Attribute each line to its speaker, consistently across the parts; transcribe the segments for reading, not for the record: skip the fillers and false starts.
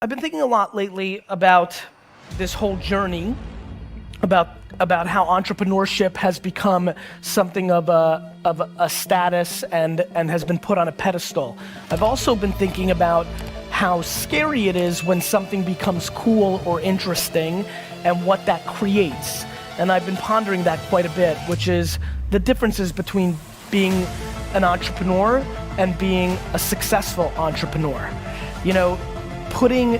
Speaker 1: I've been thinking a lot lately about this whole journey, about how entrepreneurship has become something of a status and has been put on a pedestal. I've also been thinking about how scary it is when something becomes cool or interesting and what that creates. And I've been pondering that quite a bit, which is the differences between being an entrepreneur and being a successful entrepreneur. You know, putting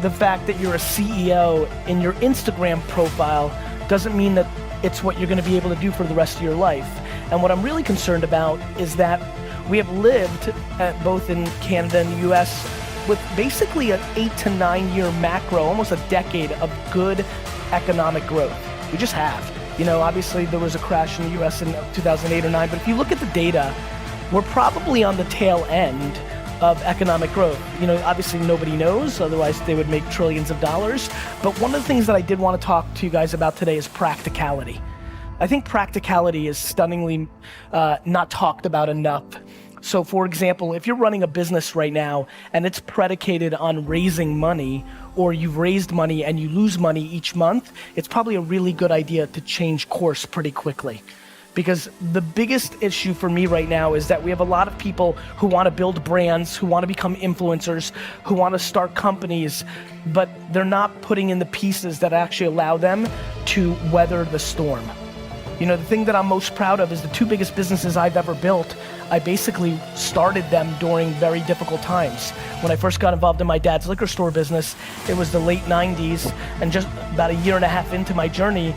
Speaker 1: the fact that you're a CEO in your Instagram profile doesn't mean that it's what you're gonna be able to do for the rest of your life. And what I'm really concerned about is that we have lived both in Canada and the US with basically an 8 to 9 year macro, almost a decade of good economic growth. We just have. You know, obviously there was a crash in the US in 2008 or 9, but if you look at the data, we're probably on the tail end of economic growth. You know, obviously nobody knows, otherwise they would make trillions of dollars. But one of the things that I did want to talk to you guys about today is practicality. I think practicality is stunningly not talked about enough. So for example, if you're running a business right now and it's predicated on raising money, or you've raised money and you lose money each month, it's probably a really good idea to change course pretty quickly. Because the biggest issue for me right now is that we have a lot of people who want to build brands, who want to become influencers, who want to start companies, but they're not putting in the pieces that actually allow them to weather the storm. You know, the thing that I'm most proud of is the 2 biggest businesses I've ever built. I basically started them during very difficult times. When I first got involved in my dad's liquor store business, it was the late 90s, and just about a year and a half into my journey,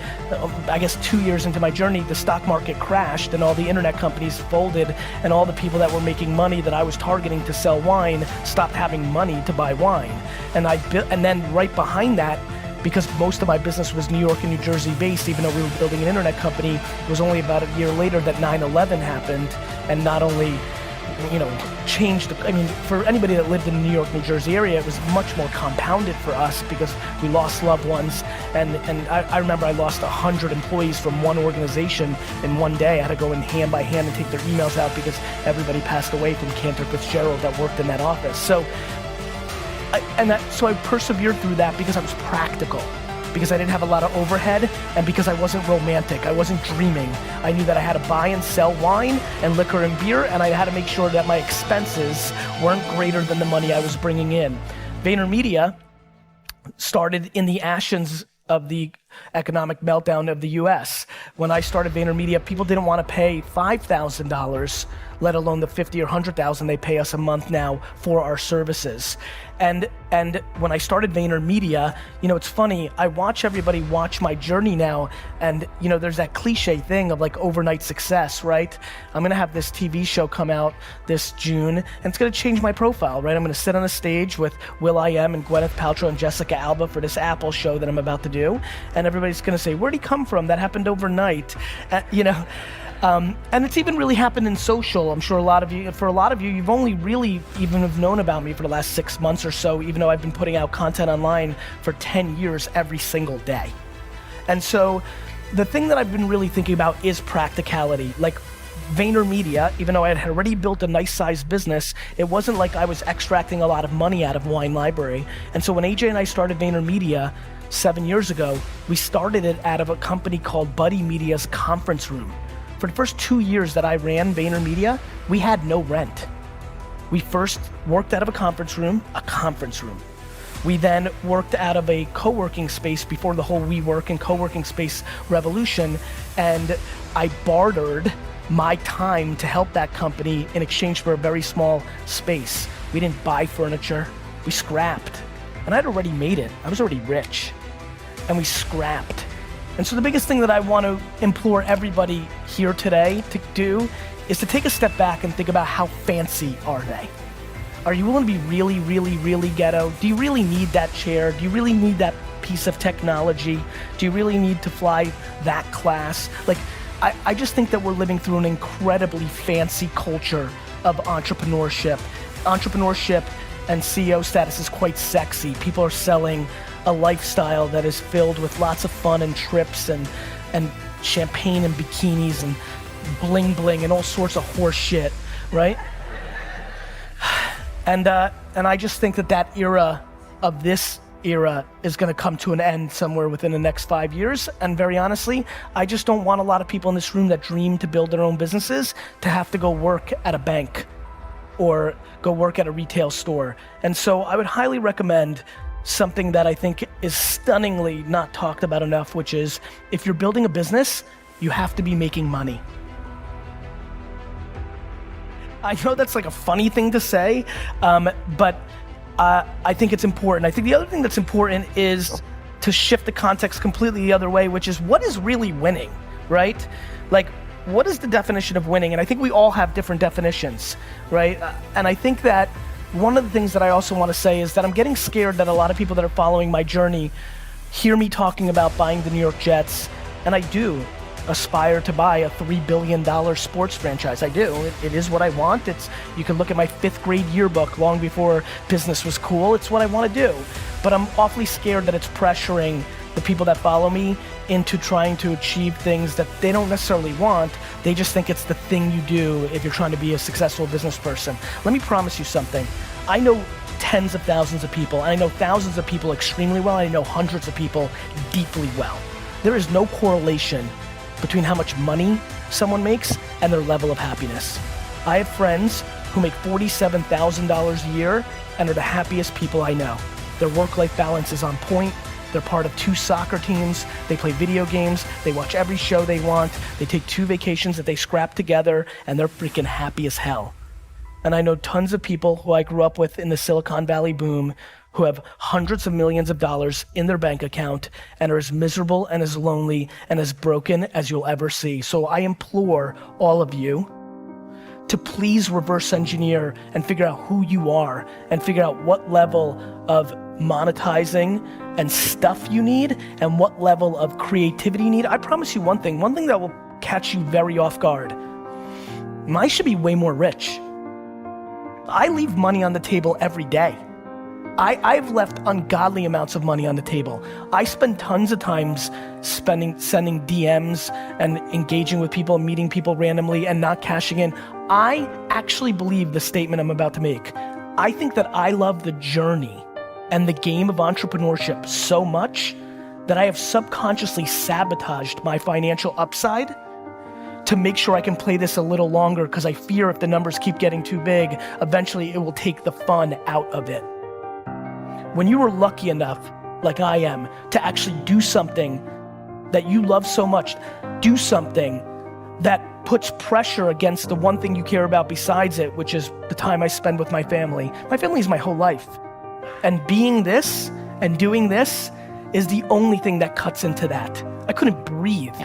Speaker 1: I guess 2 years into my journey, the stock market crashed and all the internet companies folded, and all the people that were making money that I was targeting to sell wine stopped having money to buy wine. And then right behind that, because most of my business was New York and New Jersey based, even though we were building an internet company, it was only about a year later that 9/11 happened, and not only, you know, changed, I mean, for anybody that lived in the New York, New Jersey area, it was much more compounded for us because we lost loved ones, and I remember I lost 100 employees from one organization in one day. I had to go in hand by hand and take their emails out because everybody passed away from Cantor Fitzgerald that worked in that office. So I persevered through that because I was practical, because I didn't have a lot of overhead, and because I wasn't romantic, I wasn't dreaming. I knew that I had to buy and sell wine and liquor and beer, and I had to make sure that my expenses weren't greater than the money I was bringing in. VaynerMedia started in the ashes of the economic meltdown of the US. When I started VaynerMedia, people didn't want to pay $5,000, let alone the $50,000 or $100,000 they pay us a month now for our services. And when I started VaynerMedia, you know, it's funny, I watch everybody watch my journey now, and you know, there's that cliche thing of like overnight success, right? I'm gonna have this TV show come out this June, and it's gonna change my profile, right? I'm gonna sit on a stage with Will.i.am and Gwyneth Paltrow and Jessica Alba for this Apple show that I'm about to do, and everybody's gonna say, where'd he come from? That happened overnight, you know? And it's even really happened in social. I'm sure for a lot of you, you've only really even have known about me for the last 6 months or so, even though I've been putting out content online for 10 years every single day. And so the thing that I've been really thinking about is practicality. Like VaynerMedia, even though I had already built a nice sized business, it wasn't like I was extracting a lot of money out of Wine Library. And so when AJ and I started VaynerMedia 7 years ago, we started it out of a company called Buddy Media's conference room. For the first 2 years that I ran VaynerMedia, we had no rent. We first worked out of a conference room. We then worked out of a co-working space before the whole WeWork and co-working space revolution, and I bartered my time to help that company in exchange for a very small space. We didn't buy furniture, we scrapped. And I'd already made it, I was already rich, and we scrapped. And so the biggest thing that I want to implore everybody here today to do is to take a step back and think about how fancy are they? Are you willing to be really, really, really ghetto? Do you really need that chair? Do you really need that piece of technology? Do you really need to fly that class? Like, I just think that we're living through an incredibly fancy culture of entrepreneurship. Entrepreneurship and CEO status is quite sexy. People are selling a lifestyle that is filled with lots of fun and trips and champagne and bikinis and bling bling and all sorts of horse shit, right? And I just think that era of this era is gonna come to an end somewhere within the next 5 years. And very honestly, I just don't want a lot of people in this room that dream to build their own businesses to have to go work at a bank or go work at a retail store. And so I would highly recommend something that I think is stunningly not talked about enough, which is if you're building a business, you have to be making money. I know that's like a funny thing to say, but I think it's important. I think the other thing that's important is to shift the context completely the other way, which is what is really winning, right? Like, what is the definition of winning? And I think we all have different definitions, right? And I think that one of the things that I also want to say is that I'm getting scared that a lot of people that are following my journey hear me talking about buying the New York Jets, and I do aspire to buy a $3 billion sports franchise. I do. It is what I want. You can look at my 5th grade yearbook long before business was cool. It's what I want to do. But I'm awfully scared that it's pressuring the people that follow me into trying to achieve things that they don't necessarily want. They just think it's the thing you do if you're trying to be a successful business person. Let me promise you something. I know tens of thousands of people. I know thousands of people extremely well. I know hundreds of people deeply well. There is no correlation between how much money someone makes and their level of happiness. I have friends who make $47,000 a year and are the happiest people I know. Their work-life balance is on point. They're part of 2 soccer teams. They play video games. They watch every show they want. They take 2 vacations that they scrap together, and they're freaking happy as hell. And I know tons of people who I grew up with in the Silicon Valley boom who have hundreds of millions of dollars in their bank account and are as miserable and as lonely and as broken as you'll ever see. So I implore all of you to please reverse engineer and figure out who you are and figure out what level of monetizing and stuff you need and what level of creativity you need. I promise you one thing that will catch you very off guard. I should be way more rich. I leave money on the table every day. I've left ungodly amounts of money on the table. I spend tons of times sending DMs and engaging with people, meeting people randomly and not cashing in. I actually believe the statement I'm about to make. I think that I love the journey and the game of entrepreneurship so much that I have subconsciously sabotaged my financial upside to make sure I can play this a little longer because I fear if the numbers keep getting too big, eventually it will take the fun out of it. When you are lucky enough, like I am, to actually do something that you love so much, do something that puts pressure against the one thing you care about besides it, which is the time I spend with my family. My family is my whole life. And being this and doing this is the only thing that cuts into that. I couldn't breathe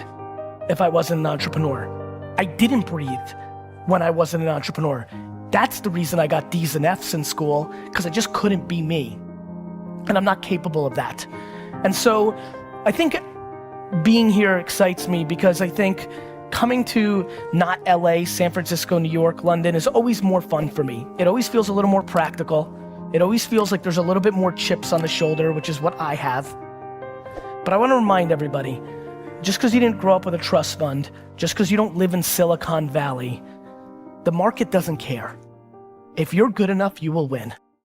Speaker 1: if I wasn't an entrepreneur. I didn't breathe when I wasn't an entrepreneur. That's the reason I got D's and F's in school, because I just couldn't be me. And I'm not capable of that. And so I think being here excites me because I think coming to not LA, San Francisco, New York, London is always more fun for me. It always feels a little more practical. It always feels like there's a little bit more chips on the shoulder, which is what I have. But I want to remind everybody, just because you didn't grow up with a trust fund, just because you don't live in Silicon Valley, the market doesn't care. If you're good enough, you will win.